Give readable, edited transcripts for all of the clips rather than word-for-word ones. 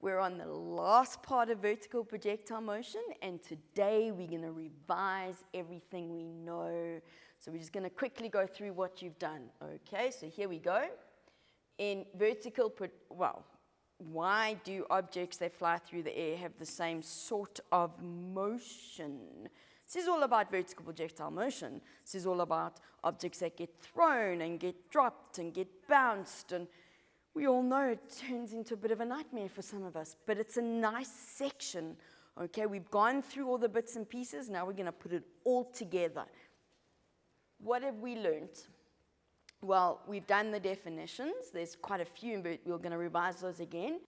We're on the last part of vertical projectile motion, and today we're going to revise everything we know. So we're just going to quickly go through what you've done. Okay, so here we go. In vertical, why do objects that fly through the air have the same sort of motion? This is all about vertical projectile motion. This is all about objects that get thrown and get dropped and get bounced, and we all know it turns into a bit of a nightmare for some of us, but it's a nice section. Okay, we've gone through all the bits and pieces, now we're going to put it all together. What have we learned? Well, we've done the definitions. There's quite a few, but we're going to revise those again.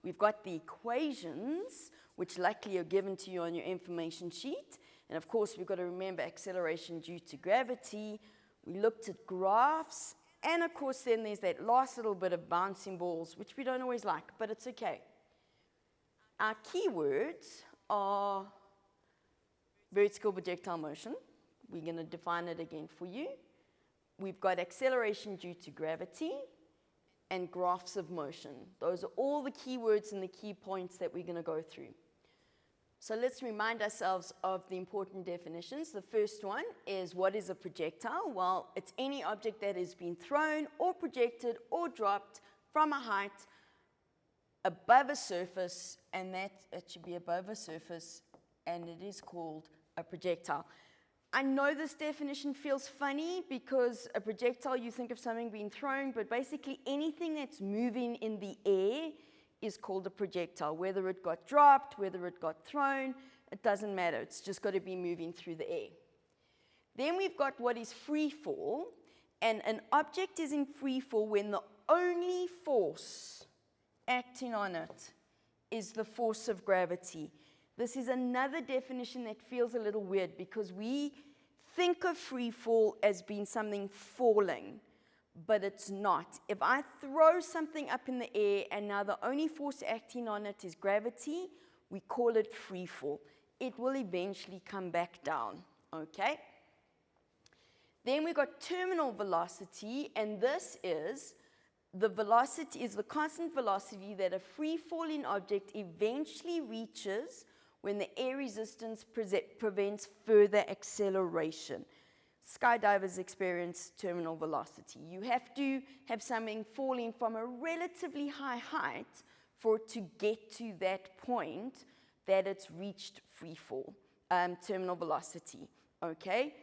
We've got the equations, which luckily are given to you on your information sheet. And of course, we've got to remember acceleration due to gravity. We looked at graphs. And of course, then there's that last little bit of bouncing balls, which we don't always like, but it's okay. Our keywords are vertical projectile motion. We're going to define it again for you. We've got acceleration due to gravity and graphs of motion. Those are all the keywords and the key points that we're going to go through. So let's remind ourselves of the important definitions. The first one is, what is a projectile? Well, it's any object that has been thrown or projected or dropped from a height above a surface, and it should be above a surface, and it is called a projectile. I know this definition feels funny because a projectile, you think of something being thrown, but basically anything that's moving in the air is called a projectile. Whether it got dropped, whether it got thrown, it doesn't matter. It's just got to be moving through the air. Then we've got what is free fall, and an object is in free fall when the only force acting on it is the force of gravity. This is another definition that feels a little weird because we think of free fall as being something falling, but it's not. If I throw something up in the air and now the only force acting on it is gravity, we call it free fall. It will eventually come back down, okay? Then we've got terminal velocity, and this is the velocity is the constant velocity that a free falling object eventually reaches when the air resistance prevents further acceleration. Skydivers experience terminal velocity. You have to have something falling from a relatively high height for it to get to that point that it's reached free fall, terminal velocity, okay?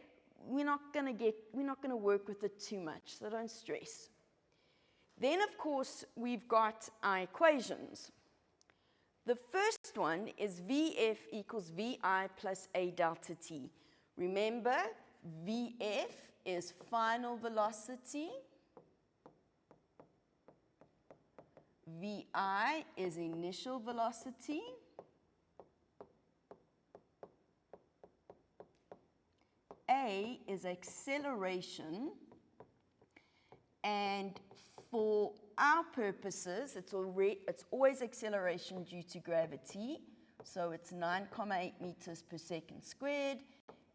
We're not gonna work with it too much, so don't stress. Then, of course, we've got our equations. The first one is VF equals VI plus A delta T. Remember, VF is final velocity. VI is initial velocity. A is acceleration. And for our purposes, it's always acceleration due to gravity. So it's 9.8 meters per second squared.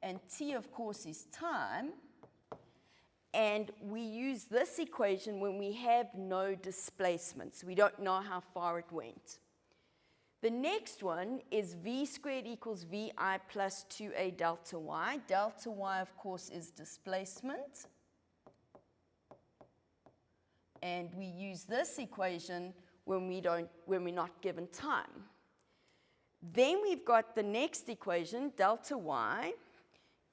And t, of course, is time. And we use this equation when we have no displacement. So we don't know how far it went. The next one is v squared equals vi plus 2a delta y. Delta y, of course, is displacement. And we use this equation when we're not given time. Then we've got the next equation, delta y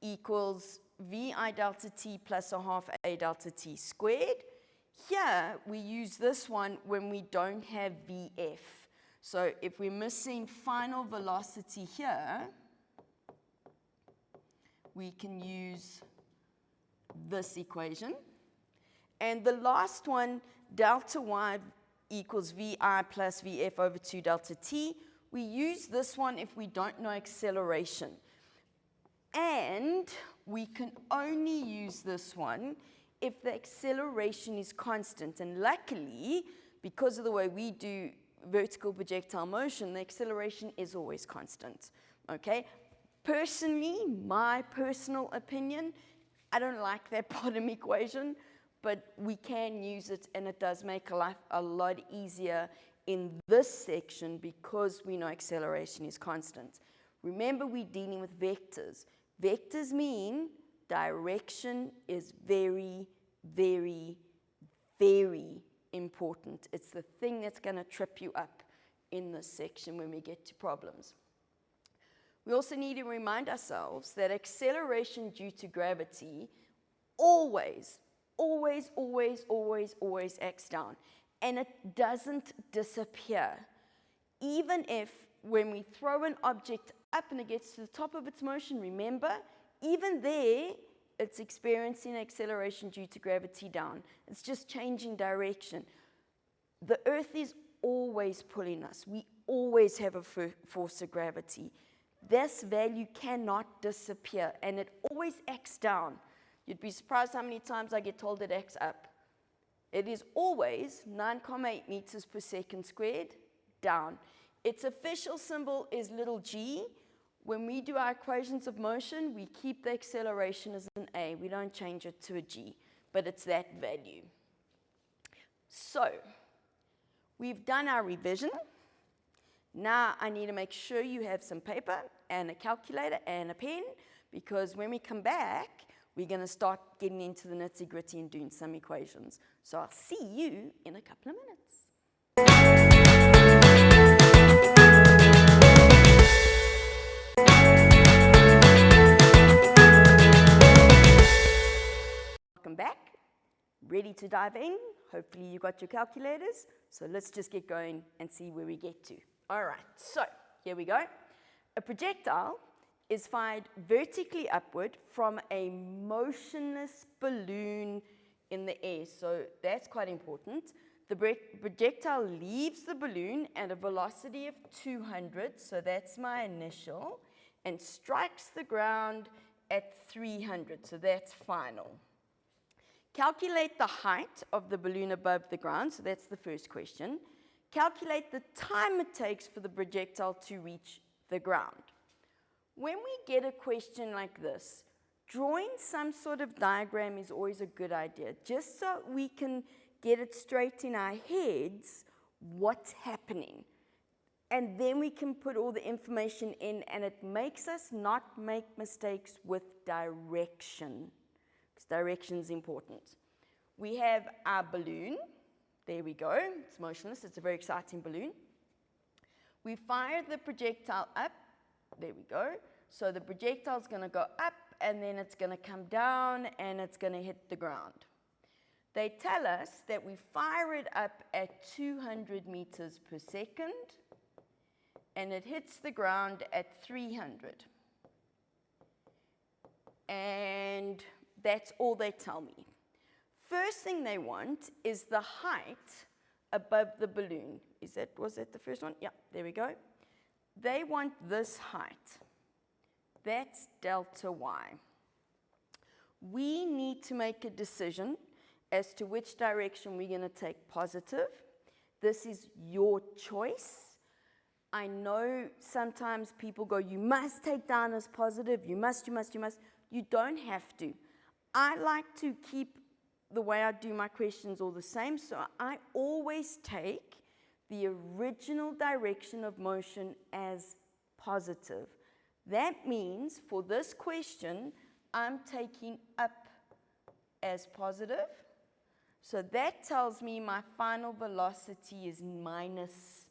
equals vi delta t plus a half a delta t squared. Here, we use this one when we don't have vf. So if we're missing final velocity here, we can use this equation. And the last one, delta y equals vi plus vf over 2 delta t. We use this one if we don't know acceleration. And we can only use this one if the acceleration is constant. And luckily, because of the way we do vertical projectile motion, the acceleration is always constant, okay? Personally, my personal opinion, I don't like that bottom equation, but we can use it, and it does make life a lot easier in this section because we know acceleration is constant. Remember, we're dealing with vectors. Vectors mean direction is very, very, very important. It's the thing that's going to trip you up in this section when we get to problems. We also need to remind ourselves that acceleration due to gravity always acts down, and it doesn't disappear. Even if when we throw an object up and it gets to the top of its motion, remember, even there, it's experiencing acceleration due to gravity down. It's just changing direction. The Earth is always pulling us. We always have a force of gravity. This value cannot disappear, and it always acts down. You'd be surprised how many times I get told it acts up. It is always 9.8 meters per second squared down. Its official symbol is little g. When we do our equations of motion, we keep the acceleration as an a. We don't change it to a g, but it's that value. So, we've done our revision. Now I need to make sure you have some paper and a calculator and a pen, because when we come back, we're going to start getting into the nitty-gritty and doing some equations. So I'll see you in a couple of minutes. Welcome back. Ready to dive in? Hopefully you got your calculators. So let's just get going and see where we get to. All right, so here we go. A projectile is fired vertically upward from a motionless balloon in the air. So that's quite important. The projectile leaves the balloon at a velocity of 200, so that's my initial, and strikes the ground at 300, so that's final. Calculate the height of the balloon above the ground, so that's the first question. Calculate the time it takes for the projectile to reach the ground. When we get a question like this, drawing some sort of diagram is always a good idea, just so we can get it straight in our heads what's happening. And then we can put all the information in, and it makes us not make mistakes with direction, because direction is important. We have our balloon. There we go. It's motionless. It's a very exciting balloon. We fire the projectile up. There we go. So the projectile is going to go up, and then it's going to come down, and it's going to hit the ground. They tell us that we fire it up at 200 meters per second, and it hits the ground at 300. And that's all they tell me. First thing they want is the height above the balloon. Was that the first one? Yeah, there we go. They want this height. That's delta y. We need to make a decision as to which direction we're going to take positive. This is your choice. I know sometimes people go, you must take down as positive, you must. You don't have to. I like to keep the way I do my questions all the same, so I always take the original direction of motion as positive. That means for this question, I'm taking up as positive. So that tells me my final velocity is minus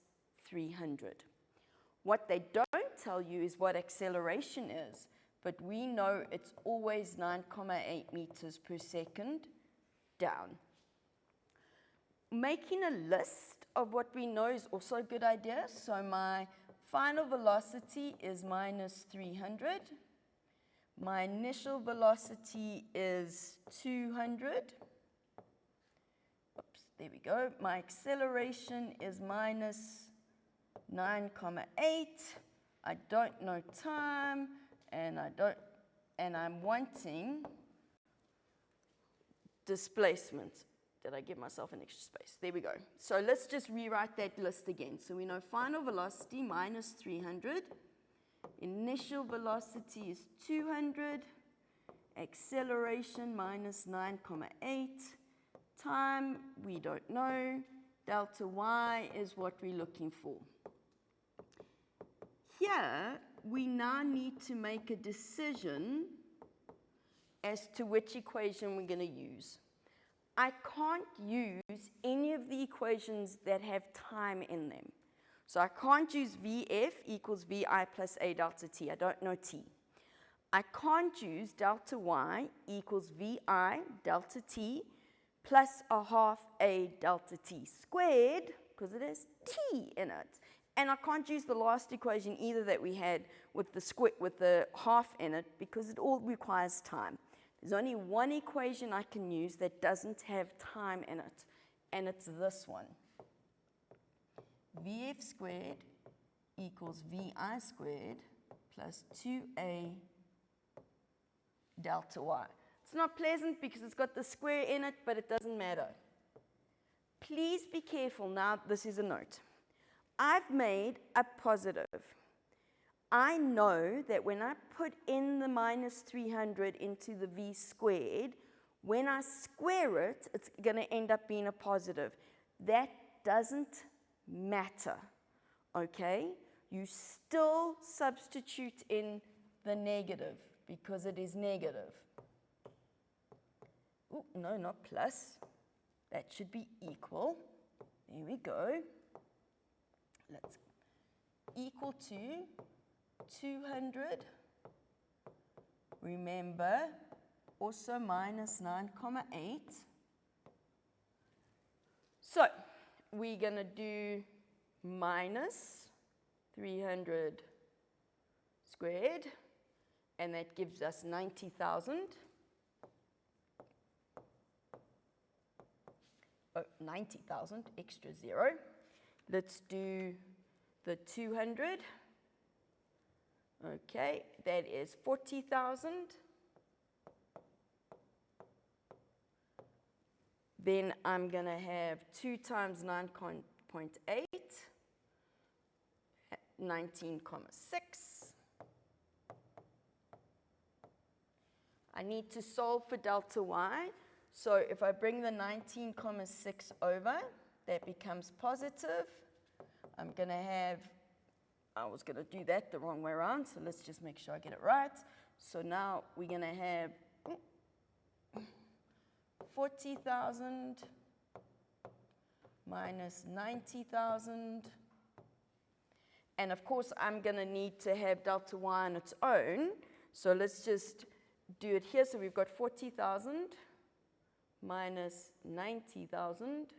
300. What they don't tell you is what acceleration is, but we know it's always 9.8 meters per second down. Making a list of what we know is also a good idea. So my final velocity is minus 300. My initial velocity is 200. Oops, there we go. My acceleration is minus 9.8. I don't know time, and I'm wanting displacement. Did I give myself an extra space? There we go. So let's just rewrite that list again. So we know final velocity minus 300. Initial velocity is 200. Acceleration minus 9.8. Time, we don't know. Delta y is what we're looking for. Here, we now need to make a decision as to which equation we're going to use. I can't use any of the equations that have time in them. So I can't use VF equals VI plus A delta T. I don't know T. I can't use delta Y equals VI delta T plus a half A delta T squared, because it has T in it. And I can't use the last equation either that we had with the half in it, because it all requires time. There's only one equation I can use that doesn't have time in it, and it's this one. VF squared equals VI squared plus 2A delta Y. It's not pleasant because it's got the square in it, but it doesn't matter. Please be careful. Now, this is a note. I've made a positive. I know that when I put in the minus 300 into the V squared, when I square it, it's going to end up being a positive. That doesn't matter, okay? You still substitute in the negative because it is negative. Ooh, no, not plus. That should be equal. There we go. Let's equal to 200. Remember, also minus 9,8. So we're going to do minus 300 squared, and that gives us 90,000. Oh, 90,000, extra 0. Let's do the 200. Okay, that is 40,000. Then I'm going to have 2 times 9.8, 19,6. I need to solve for delta y. So if I bring the 19,6 over, that becomes positive. I'm going to have, I was going to do that the wrong way around, so let's just make sure I get it right. So now we're going to have 40,000 minus 90,000. And of course, I'm going to need to have delta y on its own. So let's just do it here. So we've got 40,000 minus 90,000.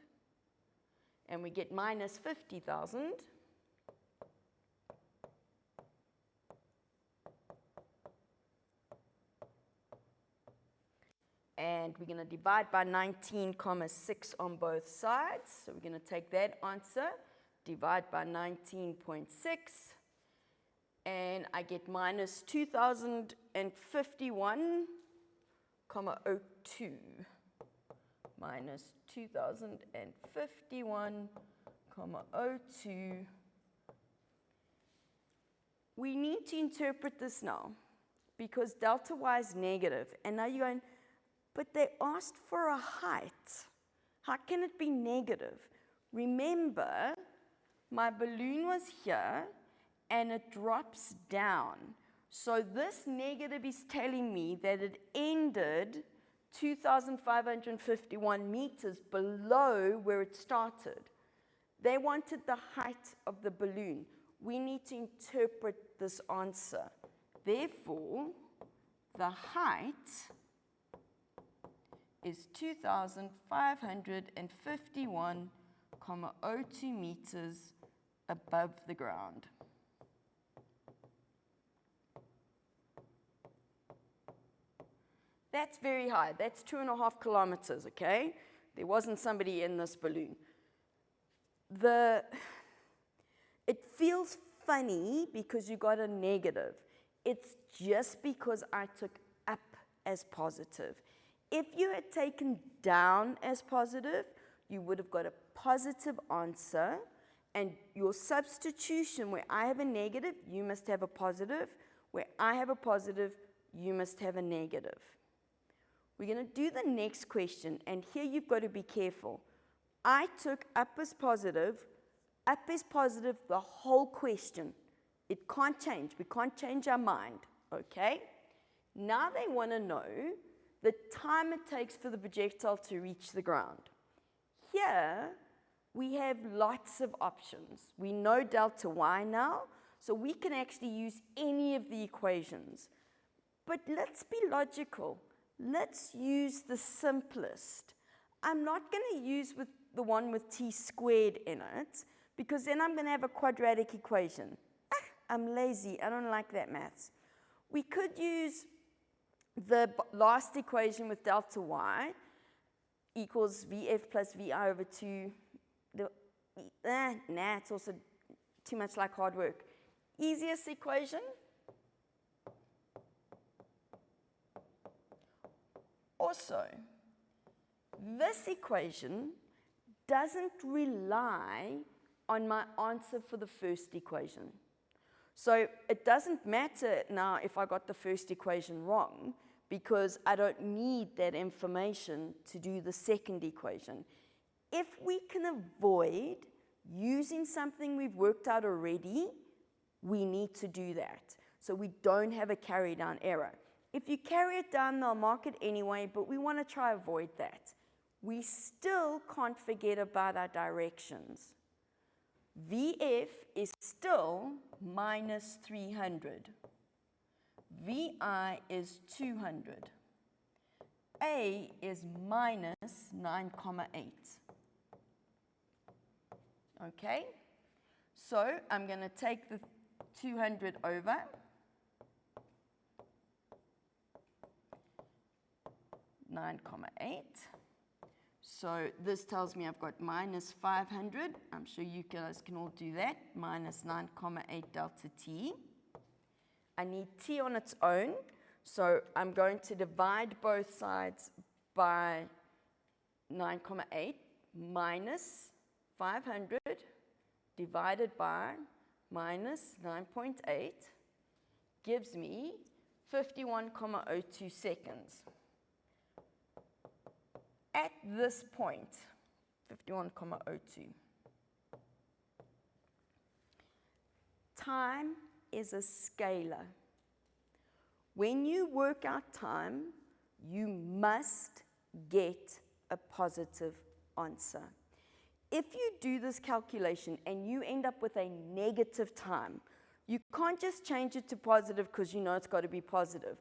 And we get minus 50,000. And we're going to divide by 19,6 on both sides. So we're going to take that answer, divide by 19.6, and I get minus 2,051,02. Minus 2,051,02. We need to interpret this now because delta y is negative. And now you're going, but they asked for a height. How can it be negative? Remember, my balloon was here and it drops down. So this negative is telling me that it ended 2,551 meters below where it started. They wanted the height of the balloon. We need to interpret this answer. Therefore, the height is 2,551,02 meters above the ground. That's very high. That's 2.5 kilometers, okay? There wasn't somebody in this balloon. It feels funny because you got a negative. It's just because I took up as positive. If you had taken down as positive, you would have got a positive answer, and your substitution, where I have a negative, you must have a positive. Where I have a positive, you must have a negative. We're going to do the next question, and here you've got to be careful. I took up is positive the whole question. It can't change. We can't change our mind, okay? Now they want to know the time it takes for the projectile to reach the ground. Here, we have lots of options. We know delta y now, so we can actually use any of the equations. But let's be logical. Let's use the simplest. I'm not going to use the one with t squared in it, because then I'm going to have a quadratic equation. I'm lazy. I don't like that maths. We could use the last equation with delta y equals Vf plus Vi over 2. It's also too much like hard work. Easiest equation. Also, this equation doesn't rely on my answer for the first equation. So it doesn't matter now if I got the first equation wrong, because I don't need that information to do the second equation. If we can avoid using something we've worked out already, we need to do that, so we don't have a carry down error. If you carry it down, they'll mark it anyway, but we want to try avoid that. We still can't forget about our directions. Vf is still minus 300. Vi is 200. A is minus 9,8. Okay? So I'm going to take the 200 over. (9,8). So this tells me I've got minus 500. I'm sure you guys can all do that. Minus 9,8 delta t. I need t on its own, so I'm going to divide both sides by 9,8 minus 500 divided by minus 9.8 gives me 51,02 seconds. At this point, 51,02. Time is a scalar. When you work out time, you must get a positive answer. If you do this calculation and you end up with a negative time, you can't just change it to positive because you know it's got to be positive.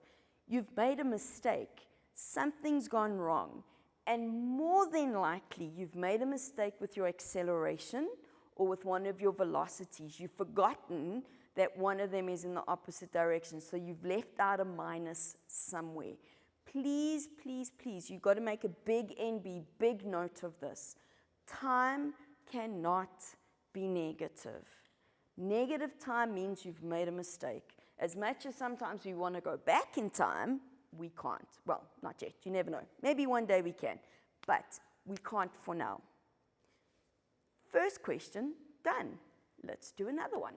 You've made a mistake. Something's gone wrong. And more than likely, you've made a mistake with your acceleration or with one of your velocities. You've forgotten that one of them is in the opposite direction, so you've left out a minus somewhere. Please, please, please, you've got to make a big NB, big note of this. Time cannot be negative. Negative time means you've made a mistake. As much as sometimes we want to go back in time, we can't. Well, not yet. You never know. Maybe one day we can. But we can't for now. First question, done. Let's do another one.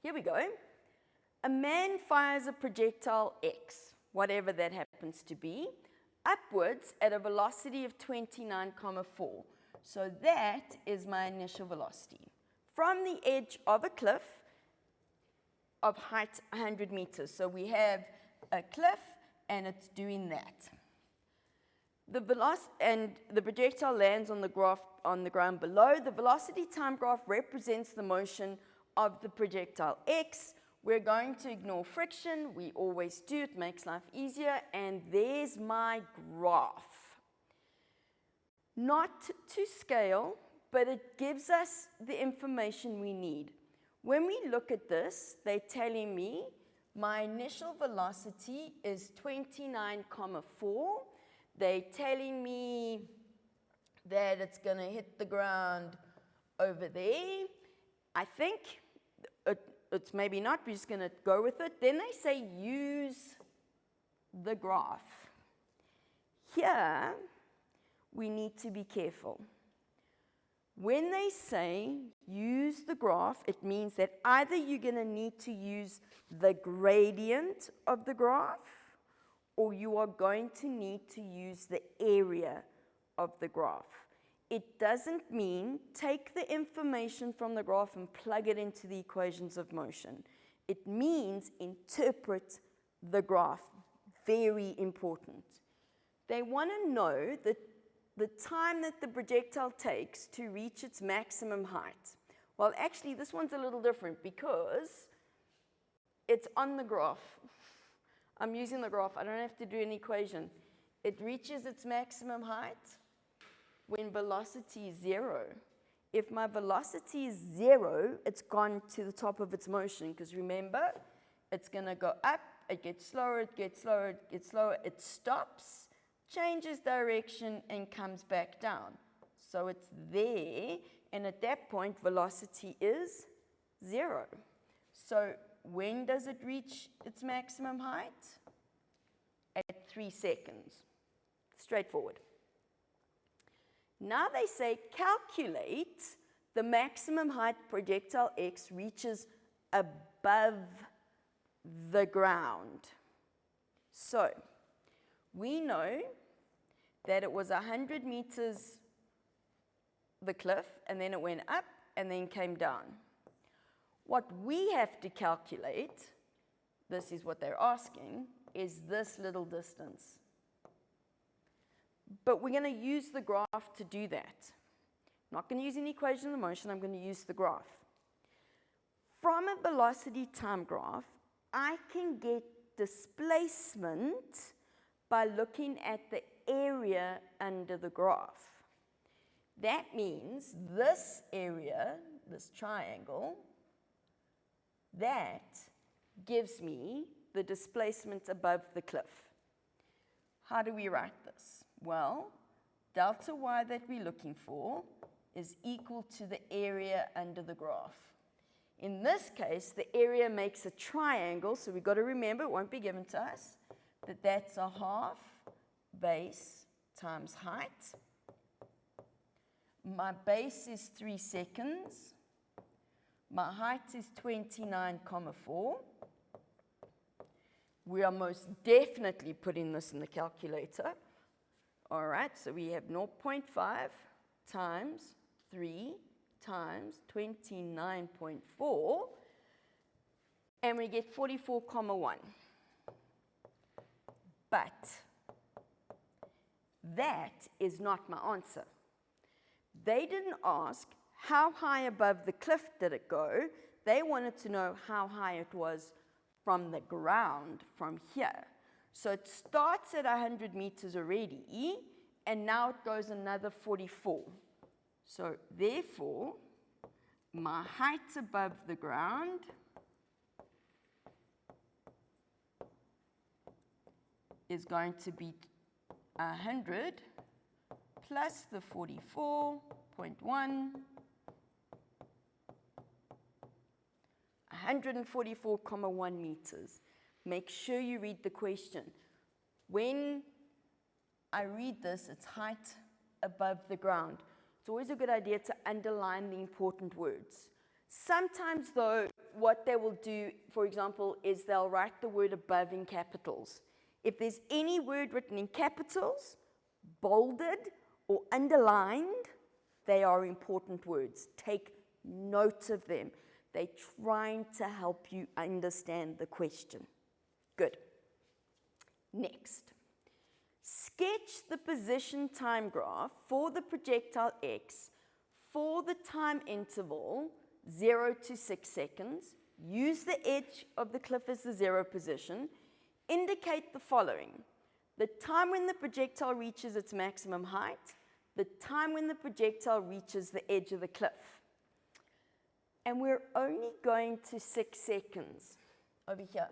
Here we go. A man fires a projectile X, whatever that happens to be, upwards at a velocity of 29,4. So that is my initial velocity. From the edge of a cliff of height 100 meters. So we have a cliff, and it's doing that. The velocity and the projectile lands on the ground below. The velocity time graph represents the motion of the projectile X. We're going to ignore friction. We always do. It makes life easier. And there's my graph. Not to scale, but it gives us the information we need. When we look at this, they're telling me my initial velocity is 29,4. They're telling me that it's going to hit the ground over there. I think it's maybe not. We're just going to go with it. Then they say use the graph. Here, we need to be careful. When they say use the graph, it means that either you're going to need to use the gradient of the graph, or you are going to need to use the area of the graph. it doesn't mean take the information from the graph and plug it into the equations of motion. It means interpret the graph. Very important. They want to know that the time that the projectile takes to reach its maximum height. Well, actually, this one's a little different because it's on the graph. I'm using the graph. I don't have to do an equation. It reaches its maximum height when velocity is 0. If my velocity is 0, it's gone to the top of its motion, because remember, it's going to go up, it gets slower, it gets slower, it gets slower, it stops, changes direction, and comes back down. So it's there, and at that point, velocity is 0. So when does it reach its maximum height? At 3 seconds. Straightforward. Now they say calculate the maximum height projectile X reaches above the ground. So we know that it was 100 meters the cliff, and then it went up and then came down. What we have to calculate, this is what they're asking, is this little distance. But we're going to use the graph to do that. I'm not going to use an equation of motion, I'm going to use the graph. From a velocity time graph, I can get displacement by looking at the area under the graph. That means this area, this triangle, that gives me the displacement above the cliff. How do we write this? Well, delta y that we're looking for is equal to the area under the graph. In this case, the area makes a triangle, so we've got to remember, it won't be given to us, that that's a half base times height. My base is 3 seconds. My height is 29,4. We are most definitely putting this in the calculator. All right, so we have 0.5 times 3 times 29.4, and we get 44,1. But that is not my answer. They didn't ask how high above the cliff did it go. They wanted to know how high it was from the ground, from here. So it starts at 100 meters already, and now it goes another 44. So therefore, my height above the ground is going to be 100 plus the 44.1, 144,1 meters. Make sure you read the question. When I read this, it's height above the ground. It's always a good idea to underline the important words. Sometimes, though, what they will do, for example, is they'll write the word above in capitals. If there's any word written in capitals, bolded, or underlined, they are important words. Take note of them. They're trying to help you understand the question. Good. Next. Sketch the position time graph for the projectile X for the time interval 0 to 6 seconds. Use the edge of the cliff as the 0 position. Indicate the following: the time when the projectile reaches its maximum height, the time when the projectile reaches the edge of the cliff. And we're only going to 6 seconds over here.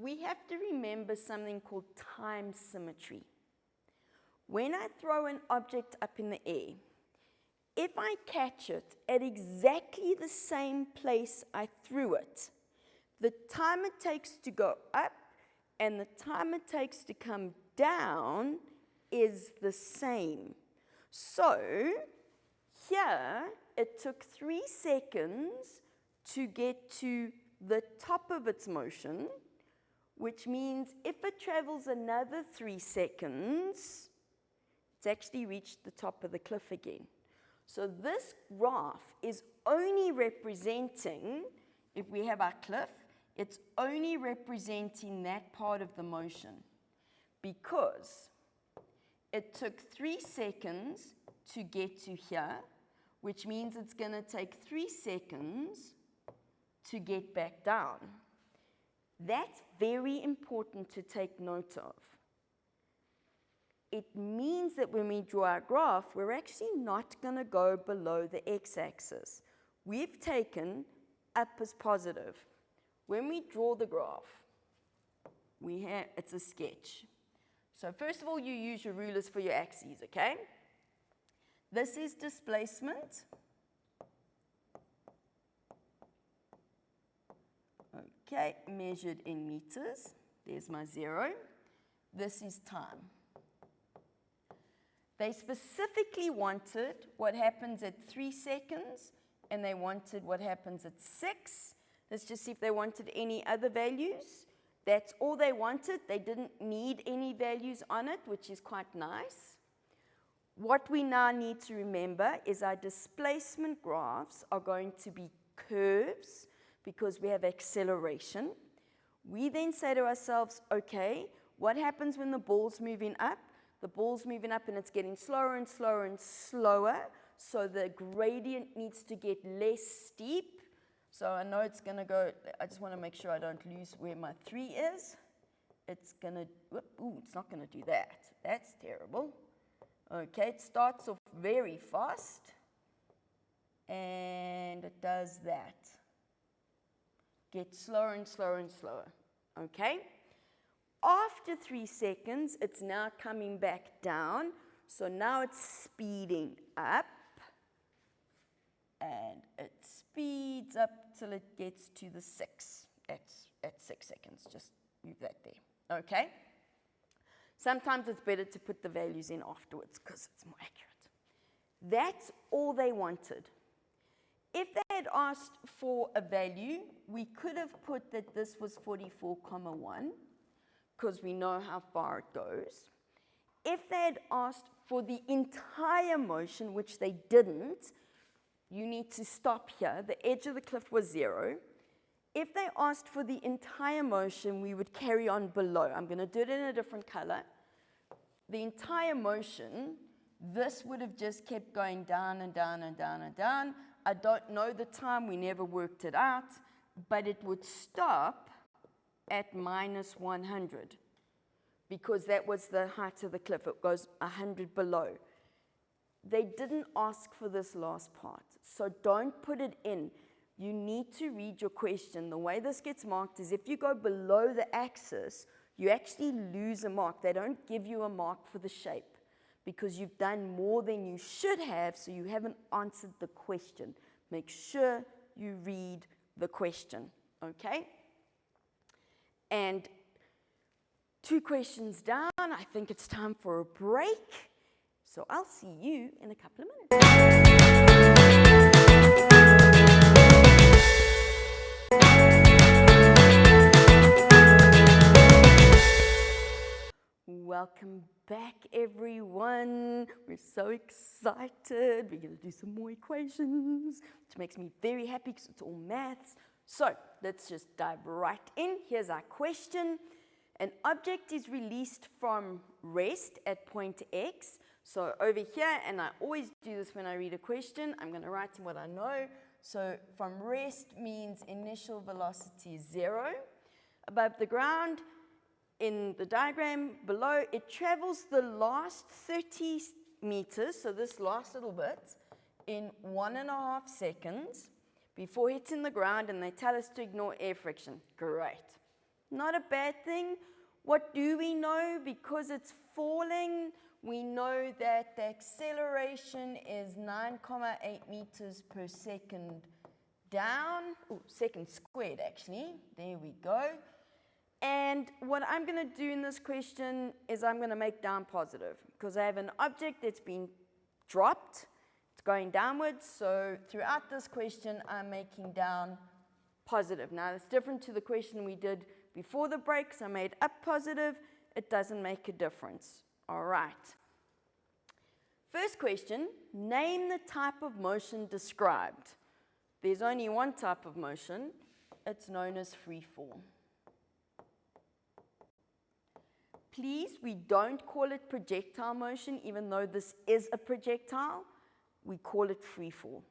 We have to remember something called time symmetry. When I throw an object up in the air, if I catch it at exactly the same place I threw it, the time it takes to go up and the time it takes to come down is the same. So here, it took 3 seconds to get to the top of its motion, which means if it travels another 3 seconds, It's actually reached the top of the cliff again. So this graph is only representing, if we have our cliff, it's only representing that part of the motion because it took 3 seconds to get to here, which means it's going to take 3 seconds to get back down. That's very important to take note of. It means that when we draw our graph, we're actually not going to go below the x-axis. We've taken up as positive. When we draw the graph, it's a sketch. So first of all, you use your rulers for your axes, okay? This is displacement. Okay, measured in meters. There's my 0. This is time. They specifically wanted what happens at 3 seconds, and they wanted what happens at 6. Let's just see if they wanted any other values. That's all they wanted. They didn't need any values on it, which is quite nice. What we now need to remember is our displacement graphs are going to be curves because we have acceleration. We then say to ourselves, okay, what happens when the ball's moving up? The ball's moving up and it's getting slower and slower and slower, so the gradient needs to get less steep. So I know it's going to go, I just want to make sure I don't lose where my 3 is. It's going to, it's not going to do that. That's terrible. Okay, it starts off very fast, and it does that. Gets slower and slower and slower, okay? After 3 seconds, it's now coming back down, so now it's speeding up, and it speeds up till it gets to the 6. That's at 6 seconds, just leave that there, okay? Sometimes it's better to put the values in afterwards because it's more accurate. That's all they wanted. If they had asked for a value, we could have put that this was 44,1 because we know how far it goes. If they had asked for the entire motion, which they didn't, you need to stop here. The edge of the cliff was 0. If they asked for the entire motion, we would carry on below. I'm going to do it in a different color. The entire motion, this would have just kept going down and down and down and down. I don't know the time, we never worked it out, but it would stop at -100 because that was the height of the cliff. It goes 100 below. They didn't ask for this last part, so don't put it in. You need to read your question. The way this gets marked is if you go below the axis, you actually lose a mark. They don't give you a mark for the shape because you've done more than you should have, so you haven't answered the question. Make sure you read the question, okay? And 2 questions down, I think it's time for a break. So I'll see you in a couple of minutes. Welcome back, everyone. We're so excited. We're going to do some more equations, which makes me very happy because it's all maths. So let's just dive right in. Here's our question. An object is released from rest at point X. So over here, and I always do this when I read a question, I'm going to write in what I know. So from rest means initial velocity is 0. Above the ground, in the diagram below, it travels the last 30 meters, so this last little bit, in 1.5 seconds before hitting the ground, and they tell us to ignore air friction. Great. Not a bad thing. What do we know? Because it's falling, we know that the acceleration is 9.8 meters per second down. Oh, second squared, actually. There we go. And what I'm going to do in this question is I'm going to make down positive because I have an object that's been dropped. It's going downwards. So throughout this question, I'm making down positive. Now, it's different to the question we did before the break. So I made up positive. It doesn't make a difference. All right. First question, name the type of motion described. There's only one type of motion. It's known as free fall. Please, we don't call it projectile motion, even though this is a projectile. We call it free fall.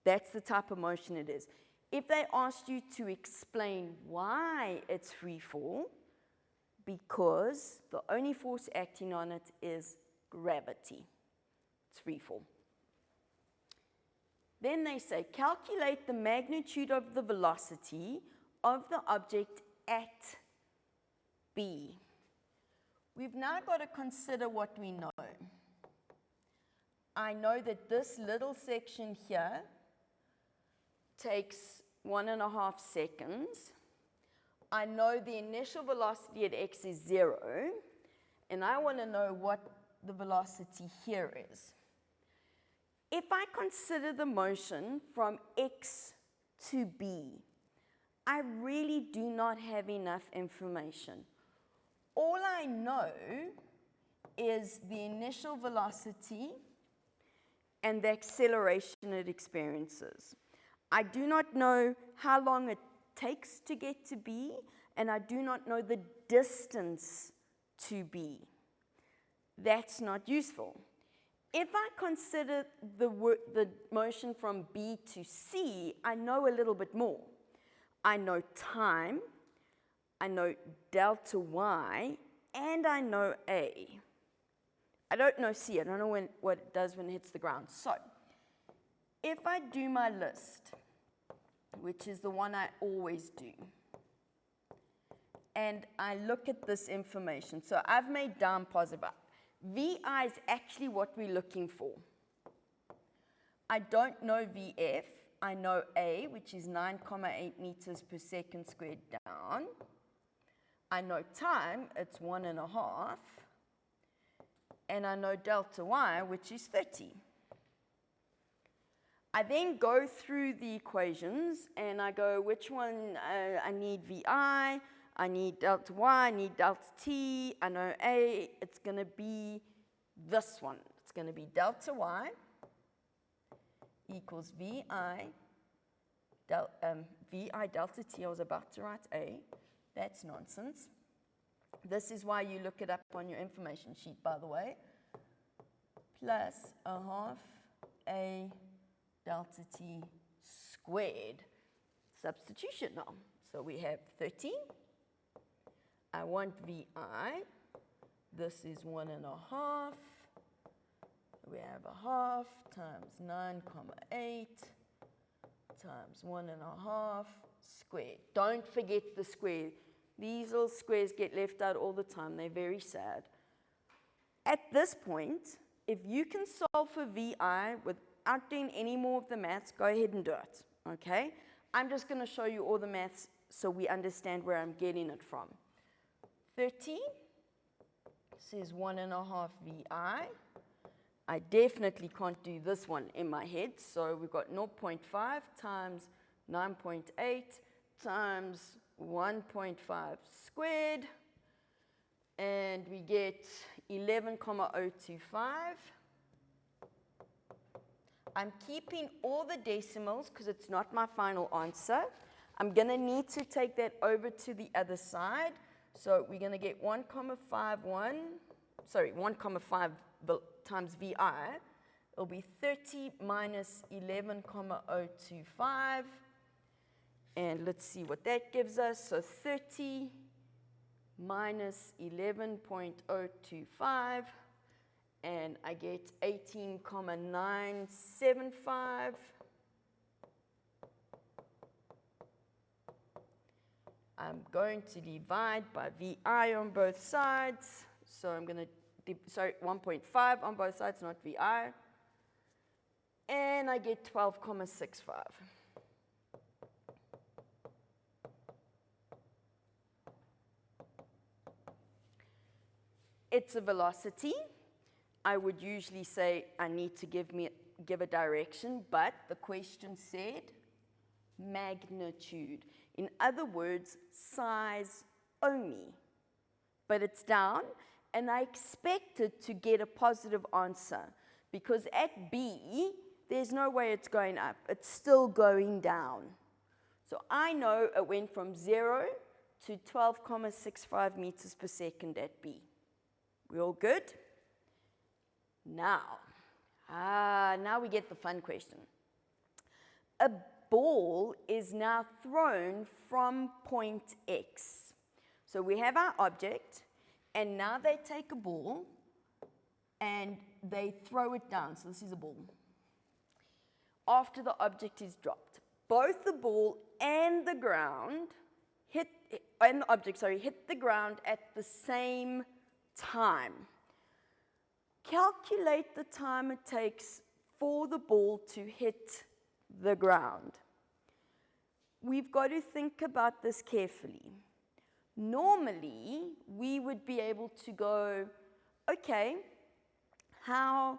That's the type of motion it is. If they asked you to explain why it's free fall, because the only force acting on it is gravity. It's free fall. Then they say, calculate the magnitude of the velocity of the object at B. We've now got to consider what we know. I know that this little section here takes 1.5 seconds. I know the initial velocity at x is 0, and I want to know what the velocity here is. If I consider the motion from x to b, I really do not have enough information. All I know is the initial velocity and the acceleration it experiences. I do not know how long it takes to get to B, and I do not know the distance to B. That's not useful. If I consider the motion from B to C, I know a little bit more. I know time, I know delta y, and I know A. I don't know C. I don't know what it does when it hits the ground. So, if I do my list, which is the one I always do, and I look at this information, so I've made down positive. VI is actually what we're looking for. I don't know VF. I know A, which is 9.8 meters per second squared down. I know time, it's 1.5. And I know delta y, which is 30. I then go through the equations, and I go, which one I need VI, I need delta y, I need delta t, I know A, it's going to be this one. It's going to be delta y equals VI delta t. I was about to write A. That's nonsense. This is why you look it up on your information sheet, by the way. Plus a half A delta t squared. Substitution now. So we have 13. I want VI. This is 1.5. We have a half times 9.8 times 1.5 squared. Don't forget the square. These little squares get left out all the time. They're very sad. At this point, if you can solve for VI without doing any more of the maths, go ahead and do it, okay? I'm just going to show you all the maths so we understand where I'm getting it from. 13 says 1.5 VI. I definitely can't do this one in my head, so we've got 0.5 times 9.8 times 1.5 squared, and we get 11,025. I'm keeping all the decimals because it's not my final answer. I'm going to need to take that over to the other side. So we're going to get 1,5 times VI. It'll be 30 minus 11,025. And let's see what that gives us. So 30 minus 11.025. And I get 18,975. I'm going to divide by VI on both sides. So I'm going to, 1.5 on both sides, not VI. And I get 12,65. It's a velocity. I would usually say I need to give a direction, but the question said magnitude. In other words, size only. But it's down, and I expected to get a positive answer. because at B, there's no way it's going up. It's still going down. So I know it went from 0 to 12,65 meters per second at B. We all good? Now we get the fun question. A ball is now thrown from point X. So we have our object, and now they take a ball and they throw it down. So this is a ball. After the object is dropped, both the ball and the ground hit the ground at the same time. Calculate the time it takes for the ball to hit the ground. We've got to think about this carefully. Normally, we would be able to go, okay, how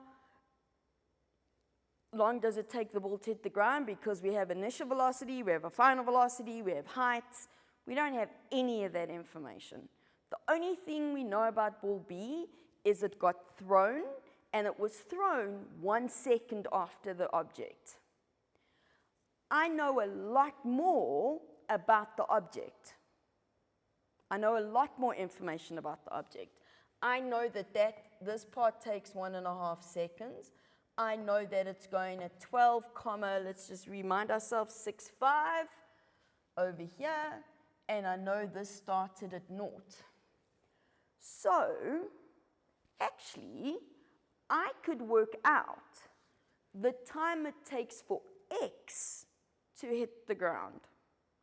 long does it take the ball to hit the ground? Because we have initial velocity, we have a final velocity, we have heights. We don't have any of that information. The only thing we know about ball B is it got thrown, and it was thrown 1 second after the object. I know a lot more about the object. I know a lot more information about the object. I know that this part takes 1.5 seconds. I know that it's going at 12, let's just remind ourselves, 6.5 over here, and I know this started at 0. So, actually, I could work out the time it takes for X to hit the ground,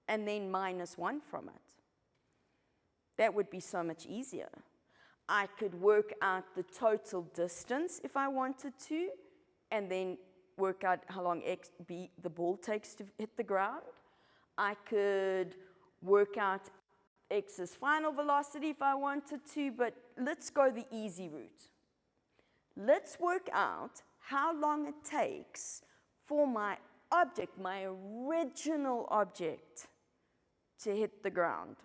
and then -1 from it. That would be so much easier. I could work out the total distance if I wanted to, and then work out how long the ball takes to hit the ground. I could work out X's final velocity if I wanted to, but let's go the easy route. Let's work out how long it takes for my object, my original object, to hit the ground.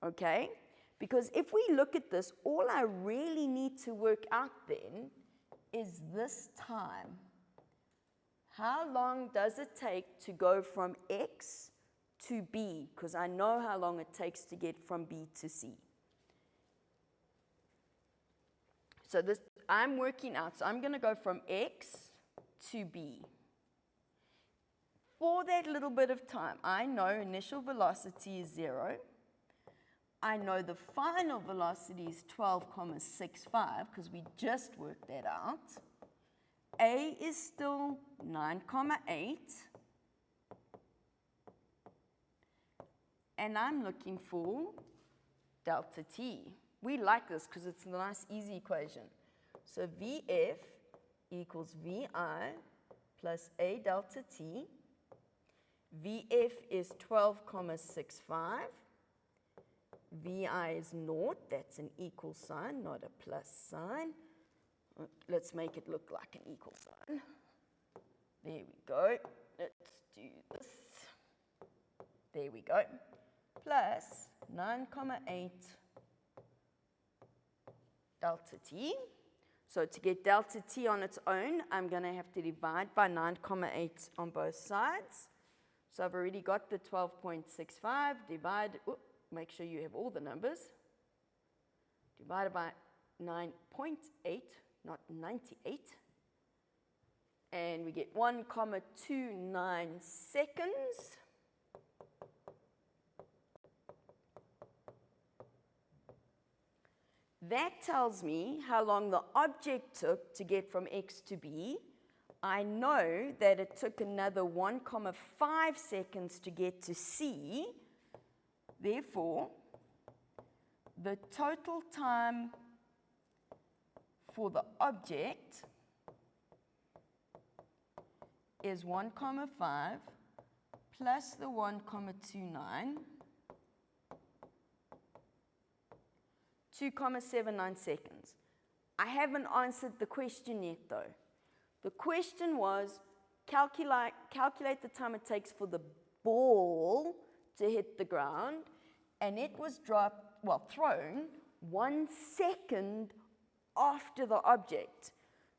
Okay? Because if we look at this, all I really need to work out then is this time. How long does it take to go from X to B? Because I know how long it takes to get from B to C. So this, I'm working out. So I'm going to go from X to B. For that little bit of time, I know initial velocity is 0. I know the final velocity is 12,65 because we just worked that out. A is still 9,8. And I'm looking for delta T. We like this because it's a nice, easy equation. So VF equals VI plus A delta T. VF is 12,65. VI is 0. That's an equal sign, not a plus sign. Let's make it look like an equal sign. There we go. Let's do this. There we go. Plus 9,8 delta T. So to get delta T on its own, I'm going to have to divide by 9,8 on both sides. So I've already got the 12.65 divided, make sure you have all the numbers, divided by 9.8, not 98. And we get 1,29 seconds. That tells me how long the object took to get from X to B. I know that it took another 1,5 seconds to get to C. Therefore, the total time for the object is 1,5 plus the 1,29, 2,79 seconds. I haven't answered the question yet, though. The question was, calculate the time it takes for the ball to hit the ground, and it was thrown 1 second after the object.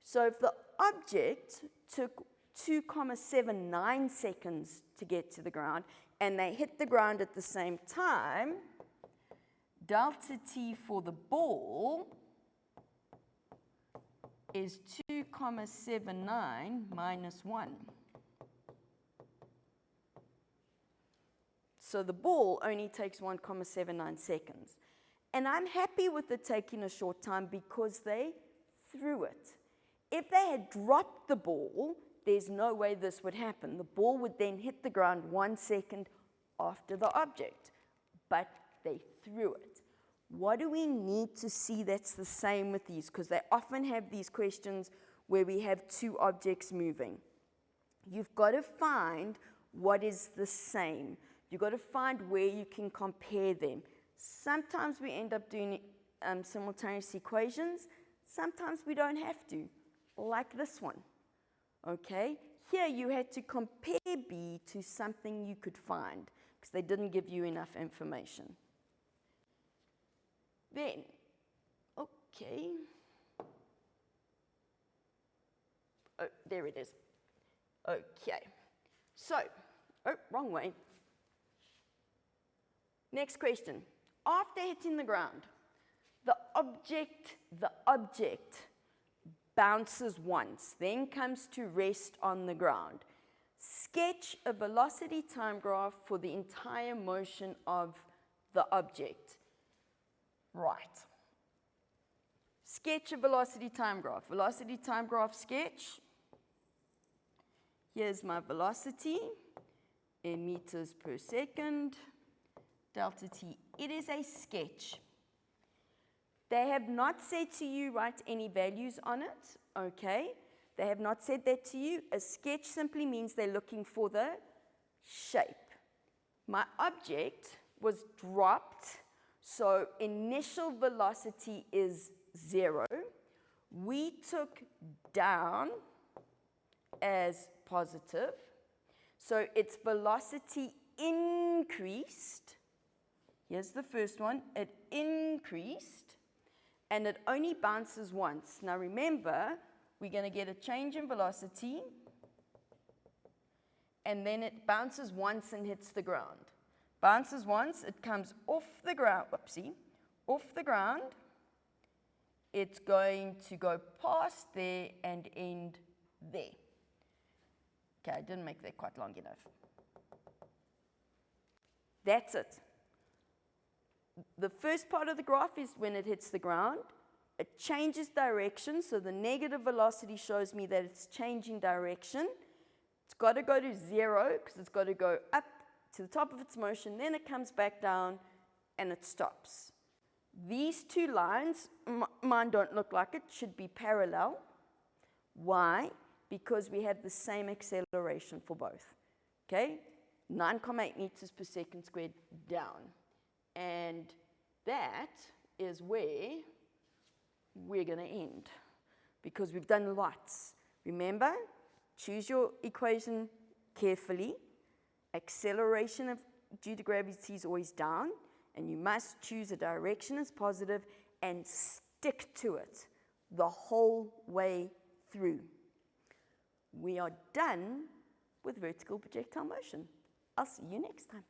So if the object took 2,79 seconds to get to the ground, and they hit the ground at the same time, delta t for the ball is 2,79 minus 1. So the ball only takes 1,79 seconds. And I'm happy with it taking a short time because they threw it. If they had dropped the ball, there's no way this would happen. The ball would then hit the ground 1 second after the object, but they threw it. What do we need to see that's the same with these? Because they often have these questions where we have two objects moving. You've got to find what is the same. You've got to find where you can compare them. Sometimes we end up doing simultaneous equations. Sometimes we don't have to, like this one. Okay? Here you had to compare B to something you could find because they didn't give you enough information. Then, okay. Oh, there it is. Okay. So, oh, wrong way. Next question. After hitting the ground, the object bounces once, then comes to rest on the ground. Sketch a velocity time graph for the entire motion of the object. Right. Sketch a velocity time graph. Velocity time graph sketch. Here's my velocity in meters per second. Delta t. It is a sketch. They have not said to you write any values on it, okay? They have not said that to you. A sketch simply means they're looking for the shape. My object was dropped, so initial velocity is 0. We took down as positive, so its velocity increased. Here's the first one. It increased, and it only bounces once. Now remember, we're going to get a change in velocity, and then it bounces once and hits the ground. Bounces once, it comes off the ground, whoopsie, off the ground. It's going to go past there and end there. Okay, I didn't make that quite long enough. That's it. The first part of the graph is when it hits the ground. It changes direction, so the negative velocity shows me that it's changing direction. It's got to go to 0 because it's got to go up to the top of its motion, then it comes back down and it stops. These two lines, mine don't look like it, should be parallel. Why? Because we have the same acceleration for both. Okay? 9,8 meters per second squared down. And that is where we're going to end because we've done lots. Remember, choose your equation carefully. Acceleration due to gravity is always down, and you must choose a direction as positive and stick to it the whole way through. We are done with vertical projectile motion. I'll see you next time.